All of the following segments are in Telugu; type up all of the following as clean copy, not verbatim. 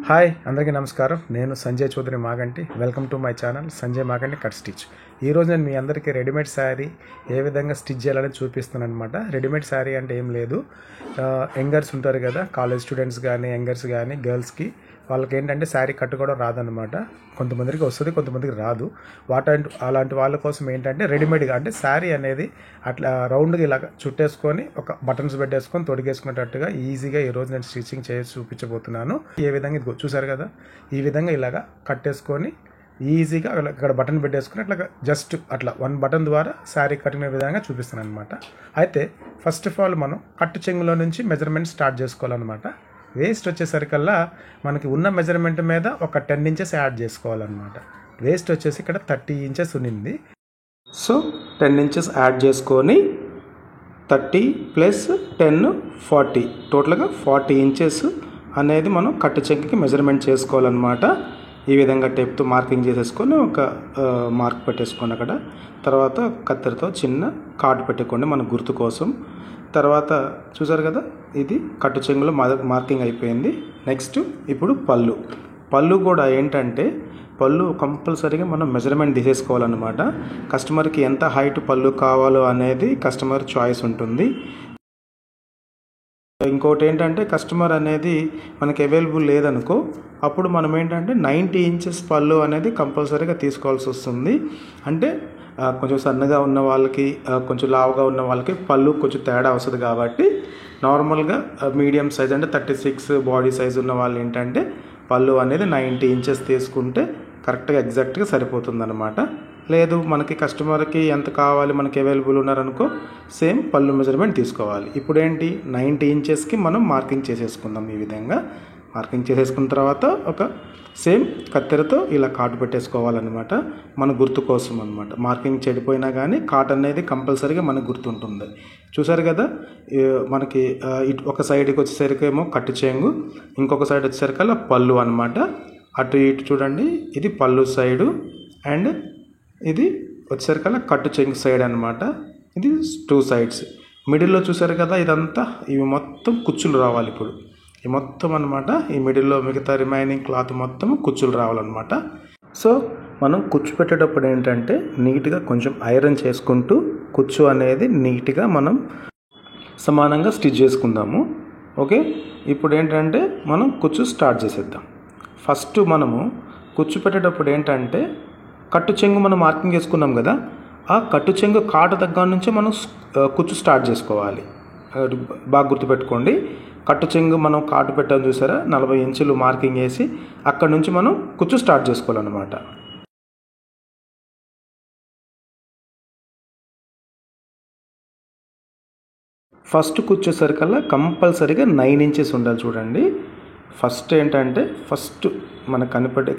హాయ్ అందరికీ నమస్కారం. నేను Sanjay Chowdary Maganti. Welcome to my channel Sanjay Maganti cut stitch. ఈరోజు నేను మీ అందరికీ రెడీమేడ్ శారీ ఏ విధంగా స్టిచ్ చేయాలని చూపిస్తున్నాను అనమాట. రెడీమేడ్ శారీ అంటే ఏం లేదు, యంగర్స్ ఉంటారు కదా, కాలేజ్ స్టూడెంట్స్ కానీ యంగర్స్ కానీ గర్ల్స్కి వాళ్ళకి ఏంటంటే శారీ కట్టుకోవడం రాదనమాట. కొంతమందికి వస్తుంది, కొంతమందికి రాదు. అలాంటి వాళ్ళ కోసం ఏంటంటే రెడీమేడ్గా అంటే శారీ అనేది అట్లా రౌండ్గా ఇలా చుట్టేసుకొని ఒక బటన్స్ పెట్టేసుకొని తొడిగేసుకునేటట్టుగా ఈజీగా ఈరోజు నేను స్టిచ్చింగ్ చేసి చూపించబోతున్నాను. ఏ విధంగా ఇది చూసారు కదా, ఈ విధంగా ఇలాగా కట్టేసుకొని ఈజీగా ఇక్కడ బటన్ పెట్టేసుకుని అట్లా జస్ట్ అట్లా వన్ బటన్ ద్వారా శారీ కట్టిన విధంగా చూపిస్తాను అనమాట. అయితే ఫస్ట్ ఆఫ్ ఆల్ మనం కట్టు చెంగులో నుంచి మెజర్మెంట్ స్టార్ట్ చేసుకోవాలన్నమాట. వేస్ట్ వచ్చేసరికల్లా మనకి ఉన్న మెజర్మెంట్ మీద ఒక 10 ఇంచెస్ యాడ్ చేసుకోవాలన్నమాట. వేస్ట్ వచ్చేసి ఇక్కడ 30 ఇంచెస్ ఉన్నింది. సో 10 ఇంచెస్ యాడ్ చేసుకొని 30 ప్లస్ 10 40 టోటల్గా 40 ఇంచెస్ అనేది మనం కట్టు చెంగుకి మెజర్మెంట్ చేసుకోవాలన్నమాట. ఈ విధంగా టేప్తో మార్కింగ్ చేసేసుకొని ఒక మార్క్ పెట్టేసుకోండి అక్కడ. తర్వాత కత్తెరతో చిన్న కాటు పెట్టుకోండి మన గుర్తు కోసం. తర్వాత చూసారు కదా, ఇది కట్టు చెంగులో మార్కింగ్ అయిపోయింది. నెక్స్ట్ ఇప్పుడు పళ్ళు కూడా ఏంటంటే పళ్ళు కంపల్సరీగా మనం మెజర్మెంట్ తీసేసుకోవాలన్నమాట. కస్టమర్కి ఎంత హైట్ పళ్ళు కావాలో అనేది కస్టమర్ చాయిస్ ఉంటుంది. ఇంకోటి ఏంటంటే కస్టమర్ అనేది మనకి అవైలబుల్ లేదనుకో, అప్పుడు మనం ఏంటంటే 90 ఇంచెస్ పళ్ళు అనేది కంపల్సరీగా తీసుకోవాల్సి వస్తుంది. అంటే కొంచెం సన్నగా ఉన్న వాళ్ళకి, కొంచెం లావుగా ఉన్న వాళ్ళకి పళ్ళు కొంచెం తేడా వస్తుంది. కాబట్టి నార్మల్గా మీడియం సైజ్ అంటే 36 బాడీ సైజ్ ఉన్న వాళ్ళు ఏంటంటే పళ్ళు అనేది 90 ఇంచెస్ తీసుకుంటే కరెక్ట్గా ఎగ్జాక్ట్గా సరిపోతుంది అనమాట. లేదు మనకి కస్టమర్కి ఎంత కావాలి, మనకి అవైలబుల్ ఉన్నారనుకో, సేమ్ పళ్ళు మెజర్మెంట్ తీసుకోవాలి. ఇప్పుడు ఏంటి 90 ఇంచెస్కి మనం మార్కింగ్ చేసేసుకుందాం. ఈ విధంగా మార్కింగ్ చేసేసుకున్న తర్వాత ఒక సేమ్ కత్తెరతో ఇలా కాటు పెట్టేసుకోవాలన్నమాట, మన గుర్తు కోసం అనమాట. మార్కింగ్ చెడిపోయినా కానీ కాటు అనేది కంపల్సరీగా మనకు గుర్తుంటుంది. చూసారు కదా, మనకి ఇటు ఒక సైడ్కి వచ్చేసరికేమో కట్టు చెంగు, ఇంకొక సైడ్ వచ్చేసరికల్లా పళ్ళు అనమాట. అటు ఇటు చూడండి, ఇది పళ్ళు సైడు అండ్ ఇది వచ్చేసరికల్లా కట్టు చెంగు సైడ్ అనమాట. ఇది 2 సైడ్స్. మిడిల్లో చూసారు కదా, ఇదంతా ఇవి మొత్తం కుచ్చులు రావాలి. ఇప్పుడు ఈ మొత్తం అనమాట, ఈ మిడిల్లో మిగతా రిమైనింగ్ క్లాత్ మొత్తం కుచ్చులు రావాలన్నమాట. సో మనం కుచ్చు పెట్టేటప్పుడు ఏంటంటే నీట్గా కొంచెం ఐరన్ చేసుకుంటూ కుచ్చు అనేది నీట్గా మనం సమానంగా స్టిచ్ చేసుకుందాము. ఓకే, ఇప్పుడు ఏంటంటే మనం కుచ్చు స్టార్ట్ చేసేద్దాం. ఫస్ట్ మనము కుచ్చు పెట్టేటప్పుడు ఏంటంటే కట్టు చెంగు మనం మార్కింగ్ చేసుకున్నాం కదా, ఆ కట్టు చెంగు కాటు దగ్గర నుంచి మనం కుచ్చు స్టార్ట్ చేసుకోవాలి. బాగా గుర్తుపెట్టుకోండి. కట్టు చెంగు మనం కాటు పెట్టాము చూసారా, 40 ఇంచులు మార్కింగ్ వేసి అక్కడ నుంచి మనం కుచ్చు స్టార్ట్ చేసుకోవాలన్నమాట. ఫస్ట్ కుచ్చేసరికల్లా కంపల్సరీగా 9 ఇంచెస్ ఉండాలి. చూడండి, ఫస్ట్ ఏంటంటే మనకు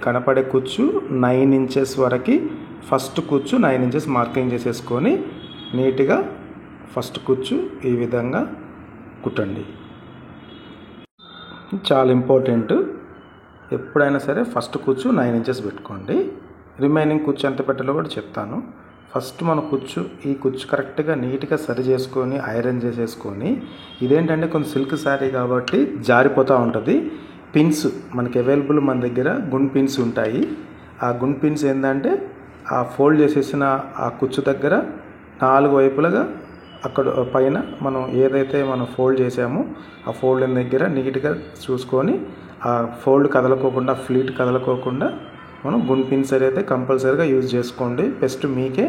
కనపడే కుచ్చు 9 ఇంచెస్ వరకు, ఫస్ట్ కుచ్చు 9 ఇంచెస్ మార్కింగ్ చేసేసుకొని నీట్గా ఫస్ట్ కుచ్చు ఈ విధంగా కుట్టండి. చాలా ఇంపార్టెంట్. ఎప్పుడైనా సరే ఫస్ట్ కుచ్చు 9 ఇంచెస్ పెట్టుకోండి. రిమైనింగ్ కుచ్చు ఎంత పెట్టాలో కూడా చెప్తాను. ఫస్ట్ మన ఈ కుచ్చు కరెక్ట్గా నీట్గా సరి చేసుకొని ఐరన్ చేసేసుకొని, ఇదేంటంటే కొంచెం సిల్క్ శారీ కాబట్టి జారిపోతూ ఉంటుంది. పిన్స్ మనకి అవైలబుల్ మన దగ్గర గుండ్ పిన్స్ ఉంటాయి. ఆ గుండ్ పిన్స్ ఏంటంటే ఆ ఫోల్డ్ చేసేసిన ఆ కుచ్చు దగ్గర 4 వైపులుగా అక్కడ పైన మనం ఏదైతే మనం ఫోల్డ్ చేసామో ఆ ఫోల్డ్ దగ్గర నీట్గా చూసుకొని ఆ ఫోల్డ్ కదలకోకుండా, ఫ్లీట్ కదలకోకుండా మనం గుండ్ పిన్స్ అయితే కంపల్సరీగా యూజ్ చేసుకోండి. బెస్ట్ మీకే.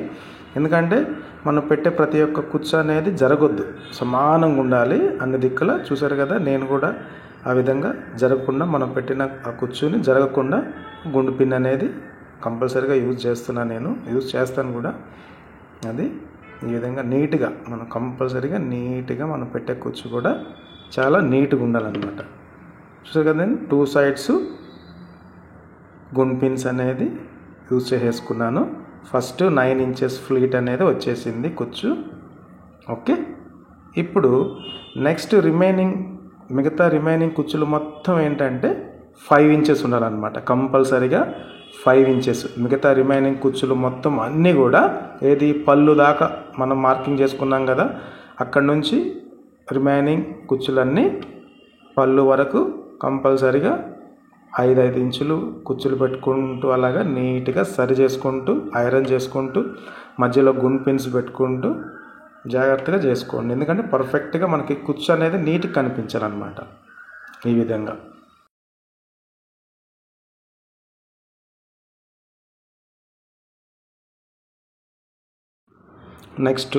ఎందుకంటే మనం పెట్టే ప్రతి ఒక్క కుచ్చు అనేది జరగొద్దు, సమానంగా ఉండాలి అన్ని దిక్కులా. చూసారు కదా, నేను కూడా ఆ విధంగా జరగకుండా మనం పెట్టిన ఆ కుచ్చుని జరగకుండా గుండు పిన్ అనేది కంపల్సరీగా యూజ్ చేస్తున్నాను. నేను యూజ్ చేస్తాను కూడా. అది ఈ విధంగా నీట్గా మనం కంపల్సరీగా నీట్గా మనం పెట్టే కుచ్చు కూడా చాలా నీట్గా ఉండాలన్నమాట. చూసారు కదా, 2 సైడ్స్ గుండ్ పిన్స్ అనేది యూజ్ చేసేసుకున్నాను. ఫస్ట్ 9 ఇంచెస్ ఫ్లీట్ అనేది వచ్చేసింది కుచ్చు. ఓకే, ఇప్పుడు నెక్స్ట్ మిగతా రిమైనింగ్ కుచ్చులు మొత్తం ఏంటంటే 5 ఇంచెస్ ఉండాలన్నమాట. కంపల్సరీగా 5 ఇంచెస్. మిగతా రిమైనింగ్ కుచ్చులు మొత్తం అన్నీ కూడా ఏది పళ్ళు దాకా మనం మార్కింగ్ చేసుకున్నాం కదా, అక్కడ నుంచి రిమైనింగ్ కుచ్చులన్నీ పళ్ళు వరకు కంపల్సరీగా 5 ఇంచులు కుచ్చులు పెట్టుకుంటూ అలాగా నీట్గా సరి చేసుకుంటూ ఐరన్ చేసుకుంటూ మధ్యలో గున్ పిన్స్ పెట్టుకుంటూ జాగ్రత్తగా చేసుకోండి. ఎందుకంటే పర్ఫెక్ట్గా మనకి కుచ్చు అనేది నీట్గా కనిపించాలన్నమాట. ఈ విధంగా నెక్స్ట్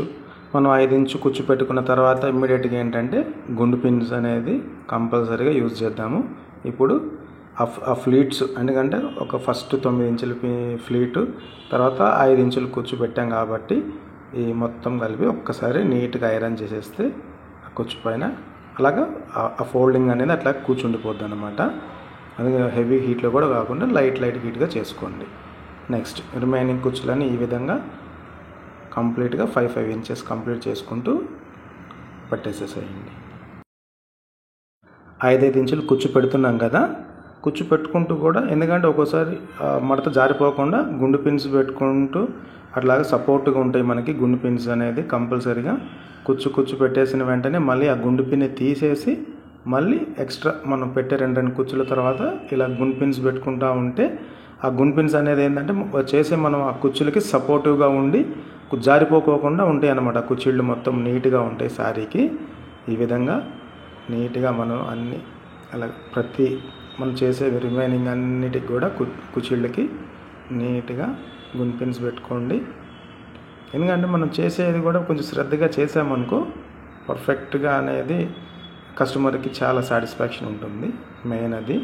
మనం 5 ఇంచు కుచ్చు పెట్టుకున్న తర్వాత ఇమ్మీడియట్గా ఏంటంటే గుండు పిన్స్ అనేది కంపల్సరీగా యూజ్ చేద్దాము. ఇప్పుడు ఆ ఫ్లీట్స్ ఎందుకంటే ఒక ఫస్ట్ 9 ఇంచుల ఫ్లీటు తర్వాత 5 ఇంచులు కుచ్చు పెట్టాం కాబట్టి ఈ మొత్తం కలిపి ఒక్కసారి నీట్గా ఐరన్ చేసేస్తే ఆ కుచ్చు పైన అలాగా ఆ ఫోల్డింగ్ అనేది అట్లా కూర్చుండిపోద్ది అనమాట. అది హెవీ హీట్లో కూడా కాకుండా లైట్ హీట్గా చేసుకోండి. నెక్స్ట్ రిమైనింగ్ కుచ్చులని ఈ విధంగా కంప్లీట్గా 5 ఇంచెస్ కంప్లీట్ చేసుకుంటూ పట్టేసేసేయండి. 5 ఇంచులు కుచ్చు పెడుతున్నాం కదా, కుచ్చు పెట్టుకుంటూ కూడా ఎందుకంటే ఒక్కోసారి మడత జారిపోకుండా గుండు పిన్స్ పెట్టుకుంటూ అట్లాగే సపోర్ట్గా ఉంటాయి మనకి గుండు పిన్స్ అనేది. కంపల్సరీగా కుచ్చు పెట్టేసిన వెంటనే మళ్ళీ ఆ గుండు పిన్ని తీసేసి మళ్ళీ ఎక్స్ట్రా మనం పెట్టే 2 కుచ్చుల తర్వాత ఇలా గుండు పిన్స్ పెట్టుకుంటూ ఉంటే ఆ గుండు పిన్స్ అనేది ఏంటంటే చేసే మనం ఆ కుచ్చులకి సపోర్టివ్గా ఉండి జారిపోకోకుండా ఉంటాయి అన్నమాట. కుచ్చిళ్ళు మొత్తం నీట్గా ఉంటాయి శారీకి. ఈ విధంగా నీట్గా మనం అన్ని అలా ప్రతి మనం చేసే రిమైనింగ్ అన్నిటికి కూడా కుచ్చిళ్ళకి నీట్గా గుండు పిన్స్ పెట్టుకోండి. ఎందుకంటే మనం చేసేది కూడా కొంచెం శ్రద్ధగా చేసామనుకో పర్ఫెక్ట్గా అనేది కస్టమర్కి చాలా సాటిస్ఫాక్షన్ ఉంటుంది. మెయిన్ అది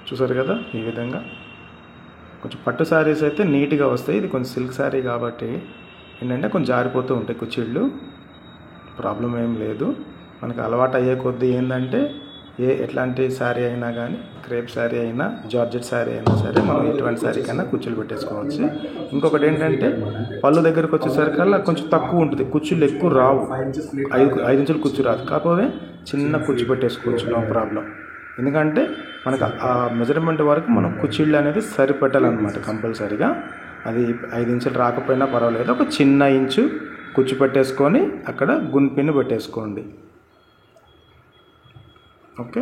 చూసారు కదా. ఈ విధంగా కొంచెం పట్టు శారీస్ అయితే నీట్గా వస్తాయి. ఇది కొంచెం సిల్క్ శారీ కాబట్టి ఏంటంటే కొంచెం జారిపోతూ ఉంటాయి కుచ్చిళ్ళు. ప్రాబ్లం ఏం లేదు. మనకు అలవాటు అయ్యే కొద్దీ ఏంటంటే ఎట్లాంటి శారీ అయినా కానీ క్రేప్ శారీ అయినా జార్జెట్ శారీ అయినా సరే మనం ఎటువంటి శారీకైనా కుచ్చులు పెట్టేసుకోవచ్చు. ఇంకొకటి ఏంటంటే పళ్ళు దగ్గరకు వచ్చేసరికల్లా కొంచెం తక్కువ ఉంటుంది, కుచ్చులు ఎక్కువ రావు. 5 ఇంచులు కుచ్చు రాదు, కాకపోతే చిన్న కుచ్చు పెట్టేసుకోవచ్చు, నో ప్రాబ్లం. ఎందుకంటే మనకు ఆ మెజర్మెంట్ వరకు మనం కుచ్చిళ్ళు అనేది సరిపెట్టాలన్నమాట కంపల్సరీగా. అది 5 ఇంచులు రాకపోయినా పర్వాలేదు, ఒక చిన్న ఇంచు కుచ్చు పెట్టేసుకొని అక్కడ గున్ పిన్ పెట్టేసుకోండి. ఓకే.